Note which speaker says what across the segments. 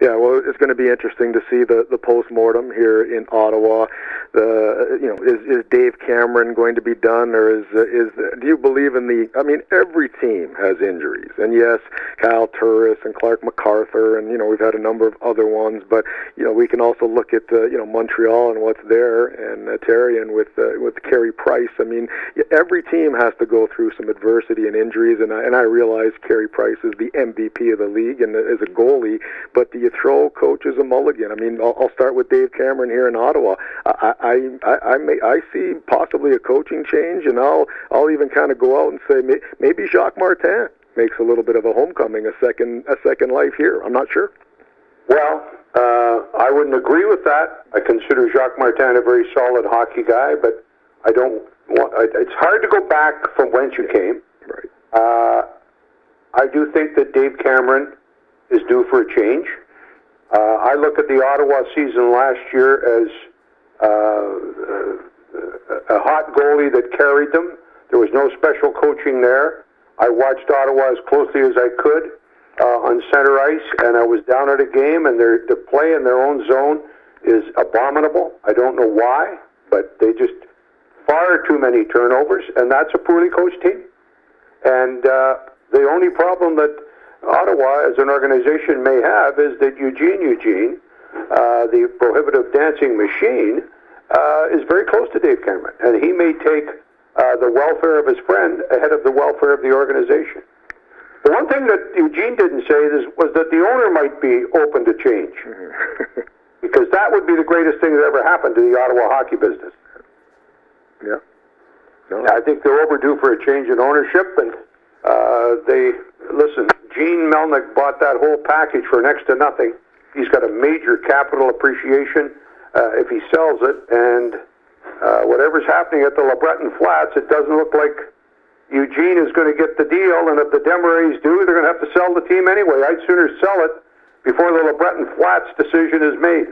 Speaker 1: Yeah, well, it's going to be interesting to see the post-mortem here in Ottawa. Is Dave Cameron going to be done, or do you believe in the? I mean, every team has injuries, and yes, Kyle Turris and Clark MacArthur, and we've had a number of other ones, but we can also look at Montreal and what's there, and Therrien with Carey Price. I mean, every team has to go through some adversity and injuries, and I realize Carey Price is the MVP of the league and is a goalie, but do you throw coaches a mulligan? I mean, I'll start with Dave Cameron here in Ottawa. I see possibly a coaching change, and I'll even kind of go out and say maybe Jacques Martin makes a little bit of a homecoming, a second life here. I'm not sure.
Speaker 2: Well, I wouldn't agree with that. I consider Jacques Martin a very solid hockey guy, but I don't want. It's hard to go back from whence you came.
Speaker 1: Right.
Speaker 2: I do think that Dave Cameron is due for a change. I look at the Ottawa season last year as a hot goalie that carried them. There was no special coaching there. I watched Ottawa as closely as I could on center ice, and I was down at a game, and the play in their own zone is abominable. I don't know why, but they just far too many turnovers, and that's a poorly coached team. And the only problem that Ottawa as an organization may have is that Eugene, the prohibitive dancing machine, is very close to Dave Cameron, and he may take the welfare of his friend ahead of the welfare of the organization. The one thing that Eugene didn't say was that the owner might be open to change, because that would be the greatest thing that ever happened to the Ottawa hockey business.
Speaker 1: Yeah. No.
Speaker 2: I think they're overdue for a change in ownership, and listen, Gene Melnick bought that whole package for next to nothing. He's got a major capital appreciation if he sells it, and whatever's happening at the LeBreton Flats, it doesn't look like Eugene is going to get the deal, and if the Desmarais do, they're going to have to sell the team anyway. I'd sooner sell it before the LeBreton Flats decision is made.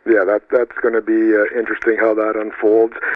Speaker 1: Yeah, that's going to be interesting how that unfolds.